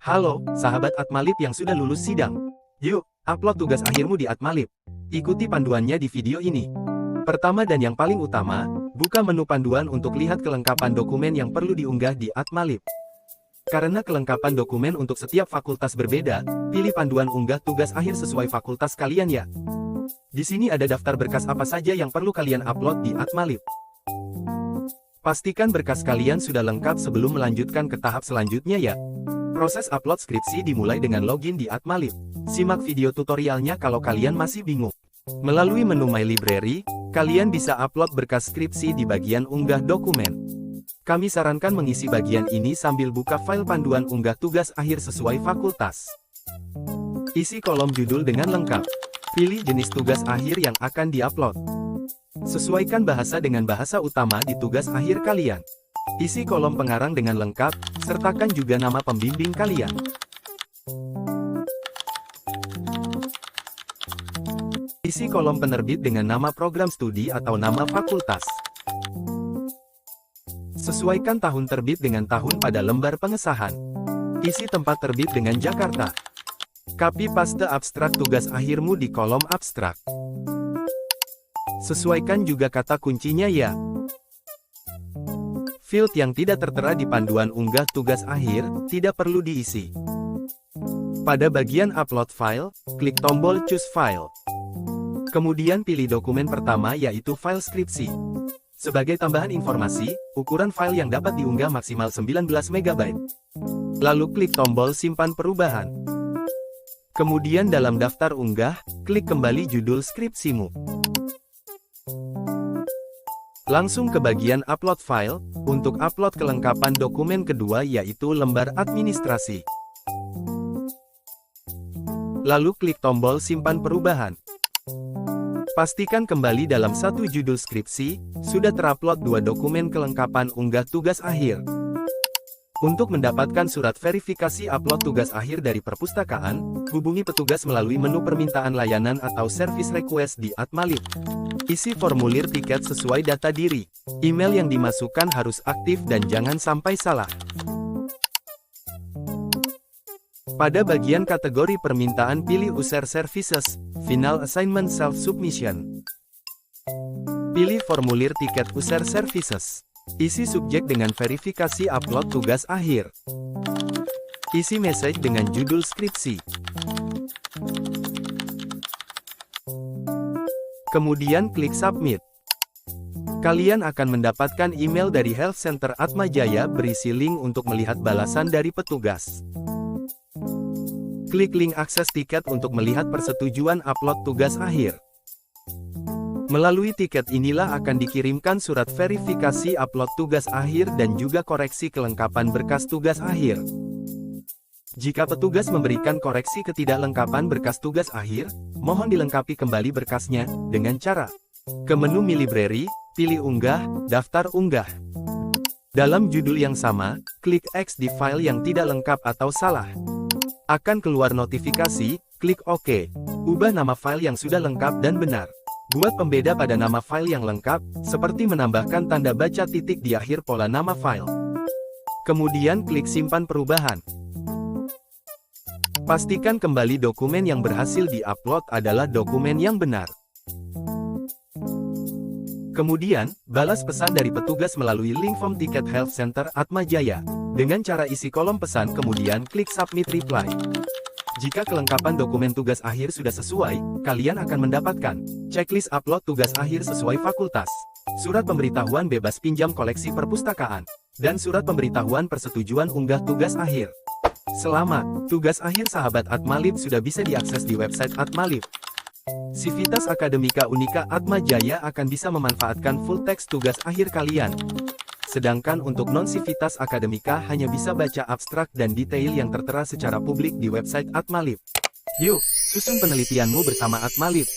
Halo, sahabat Atmalib yang sudah lulus sidang. Yuk, upload tugas akhirmu di Atmalib. Ikuti panduannya di video ini. Pertama dan yang paling utama, buka menu panduan untuk lihat kelengkapan dokumen yang perlu diunggah di Atmalib. Karena kelengkapan dokumen untuk setiap fakultas berbeda, pilih panduan unggah tugas akhir sesuai fakultas kalian ya. Di sini ada daftar berkas apa saja yang perlu kalian upload di Atmalib. Pastikan berkas kalian sudah lengkap sebelum melanjutkan ke tahap selanjutnya ya. Proses upload skripsi dimulai dengan login di Atmalib. Simak video tutorialnya kalau kalian masih bingung. Melalui menu My Library, kalian bisa upload berkas skripsi di bagian unggah dokumen. Kami sarankan mengisi bagian ini sambil buka file panduan unggah tugas akhir sesuai fakultas. Isi kolom judul dengan lengkap. Pilih jenis tugas akhir yang akan diupload. Sesuaikan bahasa dengan bahasa utama di tugas akhir kalian. Isi kolom pengarang dengan lengkap, sertakan juga nama pembimbing kalian. Isi kolom penerbit dengan nama program studi atau nama fakultas. Sesuaikan tahun terbit dengan tahun pada lembar pengesahan. Isi tempat terbit dengan Jakarta. Copy paste abstrak tugas akhirmu di kolom abstrak. Sesuaikan juga kata kuncinya ya. Field yang tidak tertera di panduan unggah tugas akhir, tidak perlu diisi. Pada bagian upload file, klik tombol choose file. Kemudian pilih dokumen pertama yaitu file skripsi. Sebagai tambahan informasi, ukuran file yang dapat diunggah maksimal 19 MB. Lalu klik tombol simpan perubahan. Kemudian dalam daftar unggah, klik kembali judul skripsimu. Langsung ke bagian upload file, untuk upload kelengkapan dokumen kedua yaitu lembar administrasi. Lalu klik tombol simpan perubahan. Pastikan kembali dalam satu judul skripsi, sudah terupload dua dokumen kelengkapan unggah tugas akhir. Untuk mendapatkan surat verifikasi upload tugas akhir dari perpustakaan, hubungi petugas melalui menu permintaan layanan atau service request di Atmalib. Isi formulir tiket sesuai data diri. Email yang dimasukkan harus aktif dan jangan sampai salah. Pada bagian kategori permintaan pilih User Services, Final Assignment Self-Submission. Pilih formulir tiket User Services. Isi subjek dengan verifikasi upload tugas akhir. Isi message dengan judul skripsi. Kemudian klik submit. Kalian akan mendapatkan email dari Health Center Atmajaya berisi link untuk melihat balasan dari petugas. Klik link akses tiket untuk melihat persetujuan upload tugas akhir. Melalui tiket inilah akan dikirimkan surat verifikasi upload tugas akhir dan juga koreksi kelengkapan berkas tugas akhir. Jika petugas memberikan koreksi ketidaklengkapan berkas tugas akhir, mohon dilengkapi kembali berkasnya, dengan cara ke menu My Library, pilih Unggah, Daftar Unggah. Dalam judul yang sama, klik X di file yang tidak lengkap atau salah. Akan keluar notifikasi, klik OK. Ubah nama file yang sudah lengkap dan benar. Buat pembeda pada nama file yang lengkap, seperti menambahkan tanda baca titik di akhir pola nama file. Kemudian klik simpan perubahan. Pastikan kembali dokumen yang berhasil di-upload adalah dokumen yang benar. Kemudian, balas pesan dari petugas melalui link form tiket Health Center Atmajaya. Dengan cara isi kolom pesan kemudian klik submit reply. Jika kelengkapan dokumen tugas akhir sudah sesuai, kalian akan mendapatkan checklist upload tugas akhir sesuai fakultas, surat pemberitahuan bebas pinjam koleksi perpustakaan, dan surat pemberitahuan persetujuan unggah tugas akhir. Selamat, tugas akhir sahabat Atmalib sudah bisa diakses di website Atmalib. Civitas Akademika Unika Atmajaya akan bisa memanfaatkan full text tugas akhir kalian. Sedangkan untuk non-Civitas Akademika hanya bisa baca abstrak dan detail yang tertera secara publik di website Atmalib. Yuk, susun penelitianmu bersama Atmalib.